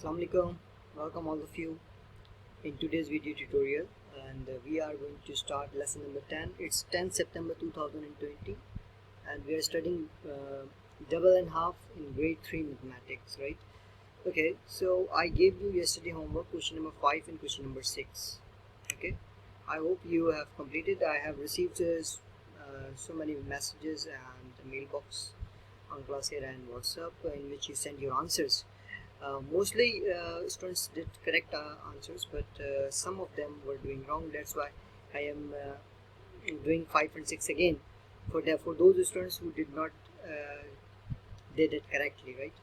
Assalamu alaikum, welcome all of you in today's video tutorial, and we are going to start lesson number 10. It's 10 September 2020 and we are studying double and half in grade 3 mathematics, right? Okay, so I gave you yesterday homework question number 5 and question number 6. Okay, I hope you have completed. I have received so many messages and mailbox on Classroom and WhatsApp in which you send your answers. Mostly students did correct answers, but some of them were doing wrong. That's why I am doing 5 and 6 again for those students who did not did it correctly, right?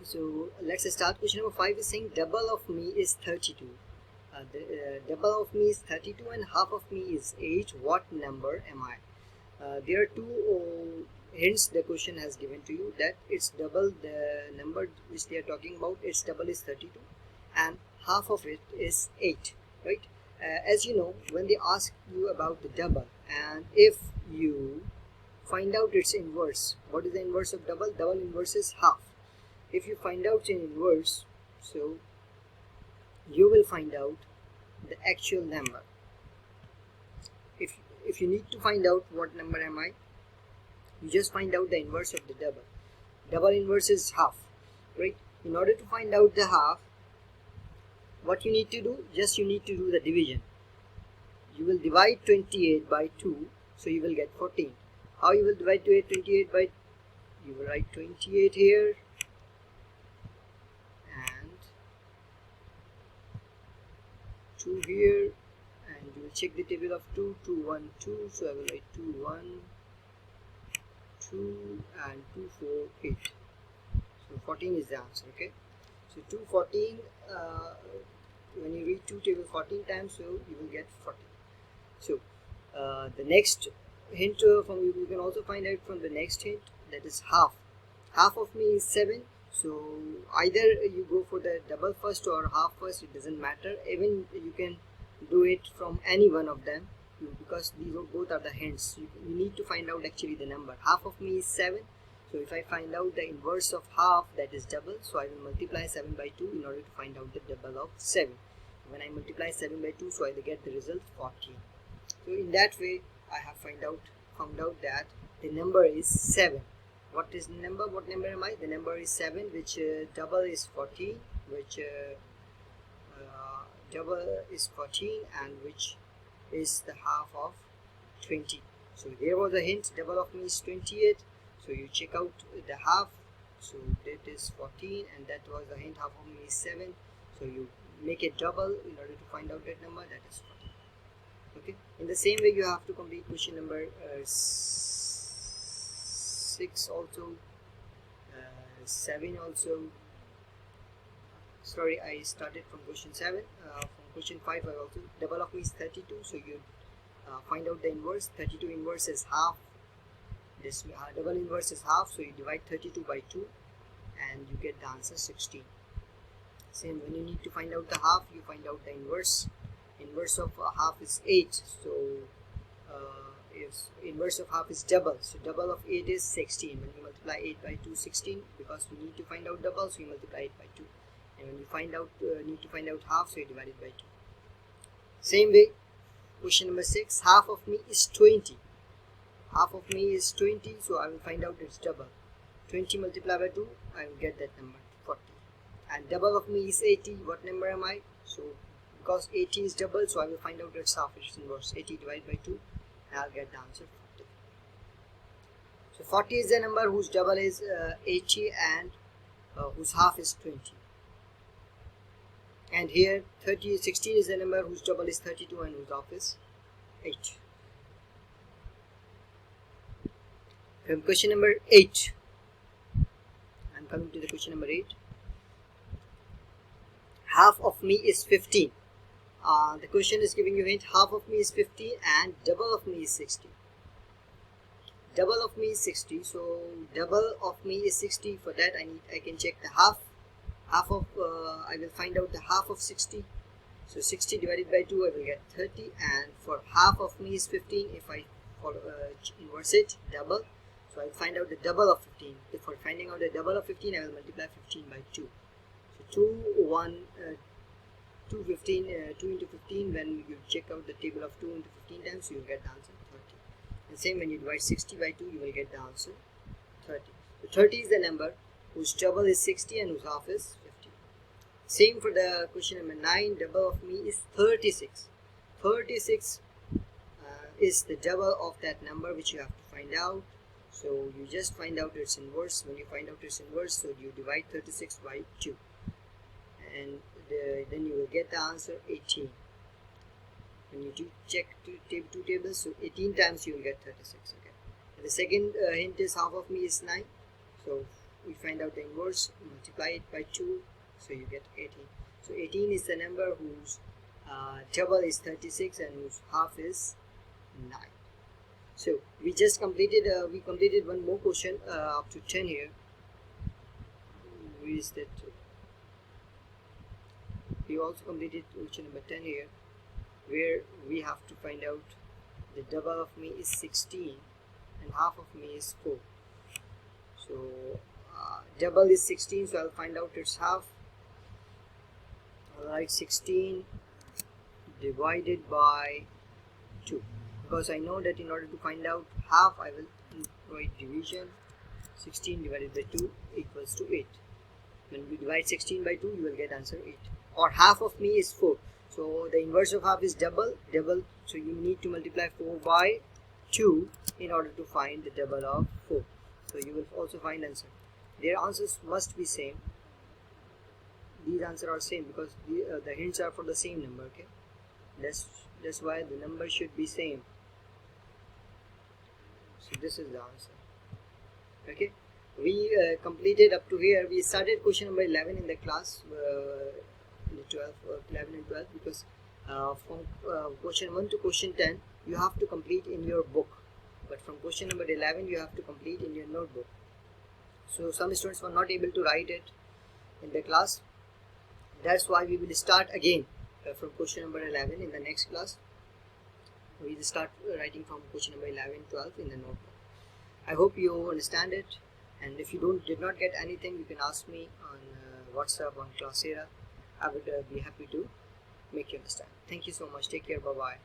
So let's start. Question number 5 is saying double of me is 32. The double of me is 32 and half of me is 8. What number am I? There are two hints the question has given to you, that it's double, the number which they are talking about, its double is 32 and half of it is 8, right? As you know, when they ask you about the double, and if you find out its inverse, what is the inverse of double? Double inverse is half. If you find out an inverse, so you will find out the actual number. If you need to find out what number am I, you just find out the inverse of the double. Double inverse is half, right? In order to find out the half, what you need to do, just you need to do the division. You will divide 28 by 2, so you will get 14. How you will divide 28 by, you will write 28 here and 2 here, and you will check the table of 2, 2, 1, 2, so I will write 2, 1, 2 and 2, 4, 8. So 14 is the answer, okay? So 2, 14, when you read 2 table 14 times, so you will get 14. So the next hint from you can also find out from the next hint, that is half. Half of me is 7, so either you go for the double first or half first, it doesn't matter. Even you can do it from any one of them, because these both are the hints. You need to find out actually the number. Half of me is 7, so if I find out the inverse of half, that is double, so I will multiply 7 by 2 in order to find out the double of 7. When I multiply 7 by 2, so I will get the result 14. So in that way I have found out that the number is 7. What is the number? What number am I? The number is 7, which double is 14, which double is 14, and which is the half of 20. So there was a hint, double of me is 28, so you check out the half, so that is 14, and that was the hint, half of me is 7, so you make it double in order to find out that number, that is 14. Okay, in the same way you have to complete question number 6 also, 7 also. Sorry, I started from question 7. From question 5 I also, double of me is 32, so you find out the inverse. 32 inverse is half. This double inverse is half, so you divide 32 by 2 and you get the answer 16. Same, when you need to find out the half, you find out the inverse. Inverse of half is 8, so inverse of half is double, so double of 8 is 16. When you multiply 8 by 2, 16, because we need to find out double, so you multiply it by 2. And when you need to find out half, so you divide it by 2. Same way, question number 6, half of me is 20. Half of me is 20, so I will find out its double. 20 multiplied by 2, I will get that number, 40. And double of me is 80. What number am I? So because 80 is double, so I will find out its half, its inverse. 80 divided by 2, and I'll get the answer 40. So 40 is the number whose double is 80 and whose half is 20. And here 16 is the number whose double is 32 and whose half is 8. From question number 8, I'm coming to the question number 8. Half of me is 15. The question is giving you a hint, half of me is 15 and double of me is 60. Double of me is 60, so double of me is 60. For that I can check the half. Half of I will find out the half of 60, so 60 divided by 2 I will get 30, and for half of me is 15, if I inverse it, double, so I will find out the double of 15. For finding out the double of 15, I will multiply 15 by 2, so 2 into 15, when you check out the table of 2 into 15 times, you will get the answer 30. And same when you divide 60 by 2, you will get the answer 30. So 30 is the number whose double is 60 and whose half is 50. Same for the question number 9. Double of me is 36. 36 is the double of that number which you have to find out. So you just find out its inverse. When you find out its inverse, so you divide 36 by 2, and then you will get the answer 18. When you check two tables, so 18 times you will get 36. Okay. And the second hint is half of me is 9. So we find out the inverse, multiply it by 2, so you get 18. So 18 is the number whose double is 36 and whose half is 9. So we just completed one more question up to 10 here. Where is that? We also completed question number 10 here, where we have to find out the double of me is 16 and half of me is 4. So double is 16, so I'll find out its half. I'll write 16 divided by 2, because I know that in order to find out half, I will write division. 16 divided by 2 equals to 8. When we divide 16 by 2, you will get answer 8. Or half of me is 4. So the inverse of half is double. So you need to multiply 4 by 2 in order to find the double of 4. So you will also find answer. Their answers must be same. These answers are same because the hints are for the same number. Okay, that's why the number should be same. So this is the answer. Okay, we completed up to here. We started question number 11 in the class, in the 11 and 12, because from question 1 to question 10 you have to complete in your book, but from question number 11 you have to complete in your notebook. So some students were not able to write it in the class. That's why we will start again from question number 11 in the next class. We will start writing from question number 11, 12 in the notebook. I hope you understand it, and if you did not get anything, you can ask me on WhatsApp, on Classera. I would be happy to make you understand. Thank you so much. Take care. Bye bye.